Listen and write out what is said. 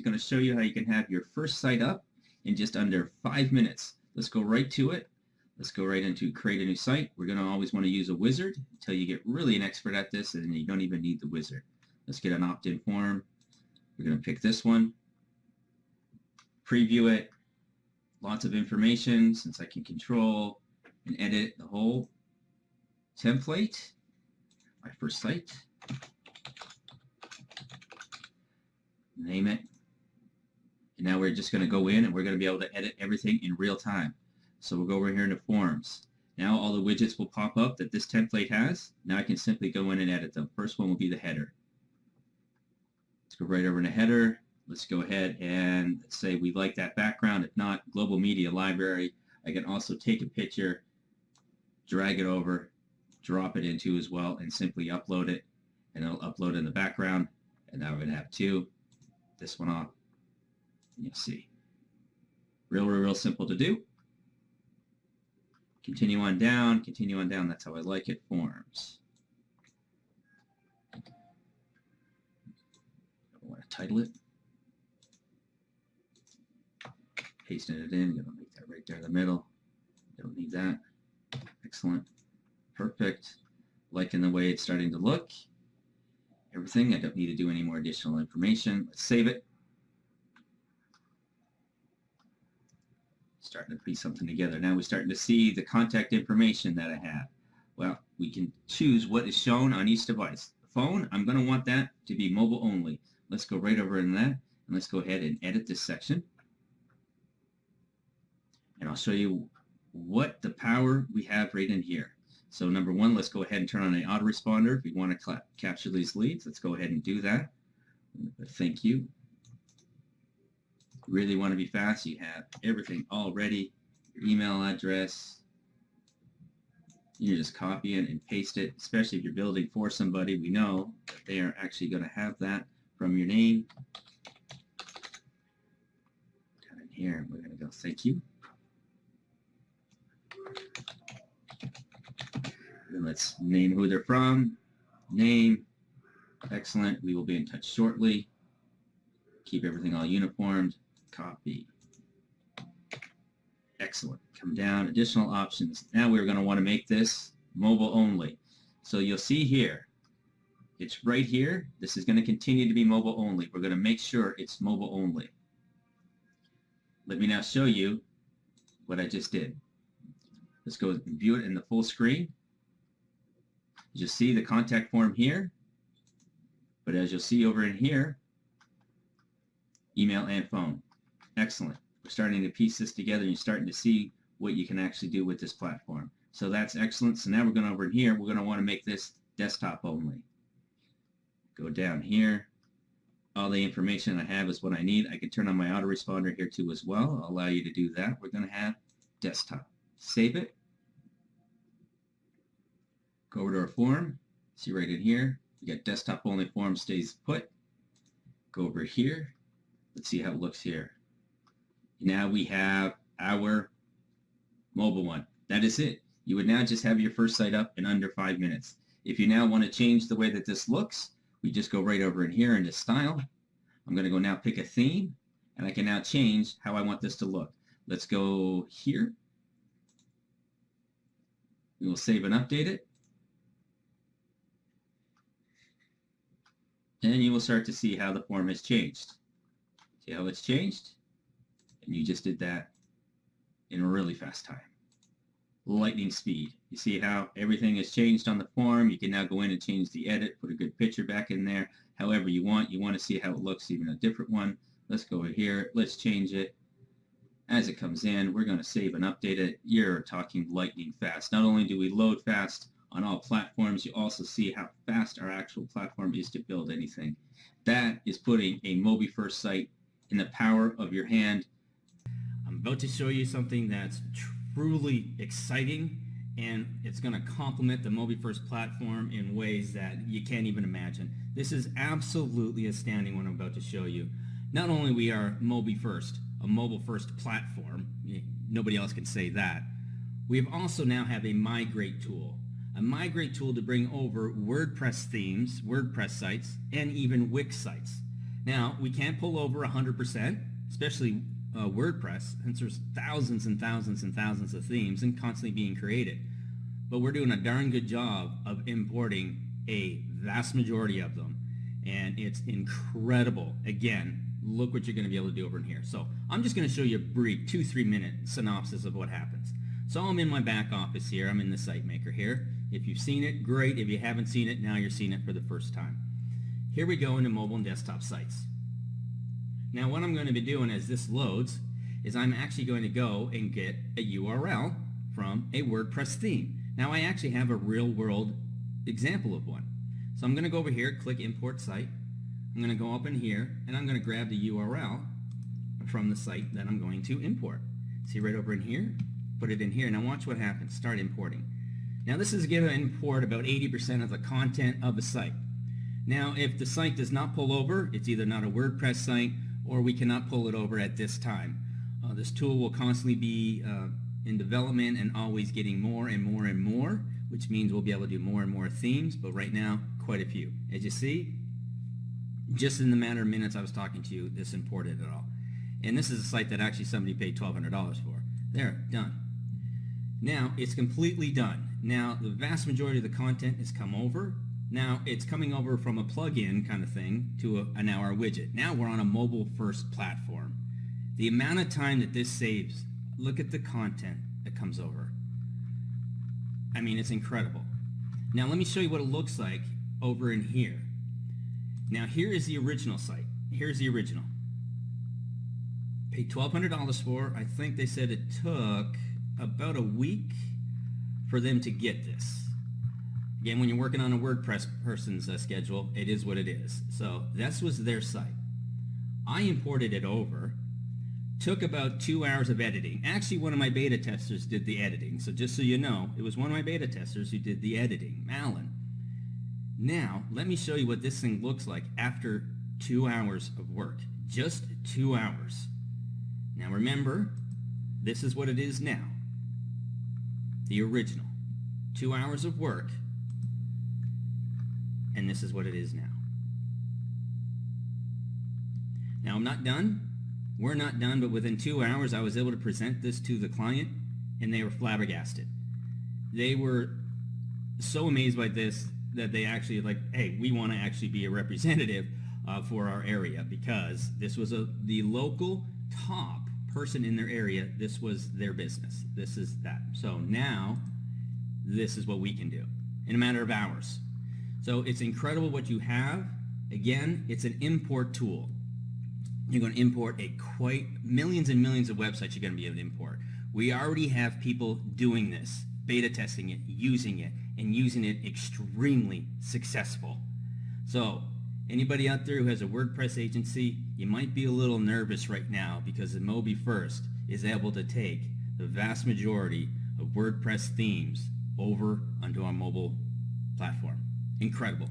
going to show you how you can have your first site up in just under 5 minutes. Let's go right to it. Let's go right into create a new site. We're going to always want to use a wizard until you get really an expert at this, and you don't even need the wizard. Let's get an opt-in form. We're going to pick this one, preview it, lots of information since I can control and edit the whole template. My first site, name it, and now we're just going to go in and we're going to be able to edit everything in real time. So we'll go over here into forms. Now all the widgets will pop up that this template has. Now I can simply go in and edit them. First one will be the header. Let's go right over to header. Let's go ahead and say we like that background. If not, global media library. I can also take a picture, drag it over, drop it into as well, and simply upload it, and it'll upload in the background. And now we're going to have two. This one off. And you'll see. Real simple to do. Continue on down, continue on down. That's how I like it. Forms. I want to title it. Pasting it in. Going to make that right there in the middle. Don't need that. Excellent. Perfect. Liking the way it's starting to look. Everything. I don't need to do any more additional information. Let's save it. Starting to piece something together. Now we're starting to see the contact information that I have. Well, we can choose what is shown on each device. The phone, I'm going to want that to be mobile only. Let's go right over in that, and let's go ahead and edit this section. And I'll show you what the power we have right in here. So number one, let's go ahead and turn on an autoresponder. If we want to capture these leads, let's go ahead and do that. Thank you. Really want to be fast, you have everything already, your email address. You just copy it and paste it, especially if you're building for somebody. We know that they are actually going to have that from your name. Down in here, we're going to go thank you. And let's name who they're from. Name. Excellent. We will be in touch shortly. Keep everything all uniformed. Copy. Excellent. Come down. Additional options. Now we're going to want to make this mobile only. So you'll see here, it's right here. This is going to continue to be mobile only. We're going to make sure it's mobile only. Let me now show you what I just did. Let's go and view it in the full screen. You'll see the contact form here. But as you'll see over in here, email and phone. Excellent. We're starting to piece this together and you're starting to see what you can actually do with this platform. So that's excellent. So now we're going over in here. We're going to want to make this desktop only. Go down here. All the information I have is what I need. I can turn on my autoresponder here too as well. I'll allow you to do that. We're going to have desktop. Save it. Go over to our form. See right in here. We got desktop only form stays put. Go over here. Let's see how it looks here. Now we have our mobile one. That is it. You would now just have your first site up in under 5 minutes. If you now want to change the way that this looks, we just go right over in here into style. I'm going to go now pick a theme, and I can now change how I want this to look. Let's go here. We will save and update it. And you will start to see how the form has changed. See how it's changed? And you just did that in a really fast time. Lightning speed. You see how everything has changed on the form. You can now go in and change the edit, put a good picture back in there, however you want. You want to see how it looks, even a different one. Let's go over here. Let's change it. As it comes in, we're going to save and update it. You're talking lightning fast. Not only do we load fast on all platforms, you also see how fast our actual platform is to build anything. That is putting a MobiFirst site in the power of your hand. I'm about to show you something that's truly exciting, and it's going to complement the MobiFirst platform in ways that you can't even imagine. This is absolutely astounding what I'm about to show you. Not only we are MobiFirst, a mobile-first platform, nobody else can say that, we also now have a Migrate tool. A Migrate tool to bring over WordPress themes, WordPress sites, and even Wix sites. Now, we can't pull over 100%, especially WordPress, since there's thousands and thousands and thousands of themes and constantly being created. But we're doing a darn good job of importing a vast majority of them, and it's incredible. Again, look what you're going to be able to do over in here. So I'm just going to show you a brief 2-3 minute synopsis of what happens. So I'm in my back office here. I'm in the site maker here. If you've seen it, great. If you haven't seen it, now you're seeing it for the first time. Here we go into mobile and desktop sites. Now what I'm going to be doing as this loads is I'm actually going to go and get a URL from a WordPress theme. Now I actually have a real world example of one. So I'm going to go over here, click import site. I'm going to go up in here and I'm going to grab the URL from the site that I'm going to import. See right over in here, put it in here. Now watch what happens. Start importing. Now this is going to import about 80% of the content of a site. Now if the site does not pull over, it's either not a WordPress site or we cannot pull it over at this time. This tool will constantly be in development and always getting more and more and more, which means we'll be able to do more and more themes, but right now quite a few. As you see, just in the matter of minutes I was talking to you, this imported it all. And this is a site that actually somebody paid $1,200 for. There, done. Now it's completely done. Now the vast majority of the content has come over. Now it's coming over from a plug-in kind of thing to a now our widget. Now we're on a mobile first platform. The amount of time that this saves, look at the content that comes over. I mean, it's incredible. Now let me show you what it looks like over in here. Now here is the original site. Here's the original. Paid $1,200 for. I think they said it took about a week for them to get this. Again, when you're working on a WordPress person's schedule, it is what it is. So this was their site. I imported it over. Took about 2 hours of editing. Actually, one of my beta testers did the editing. So just so you know, it was one of my beta testers who did the editing, Alan. Now, let me show you what this thing looks like after 2 hours of work. Just 2 hours. Now remember, this is what it is now. The original. 2 hours of work. And this is what it is now. Now I'm not done. We're not done, but within 2 hours I was able to present this to the client and they were flabbergasted. They were so amazed by this that they actually like, hey, we want to actually be a representative for our area, because this was the local top person in their area. This was their business. This is that. So now this is what we can do in a matter of hours. So it's incredible what you have. Again, it's an import tool. You're going to import quite millions and millions of websites you're going to be able to import. We already have people doing this, beta testing it, and using it extremely successful. So anybody out there who has a WordPress agency, you might be a little nervous right now because the MobiFirst is able to take the vast majority of WordPress themes over onto our mobile platform. Incredible.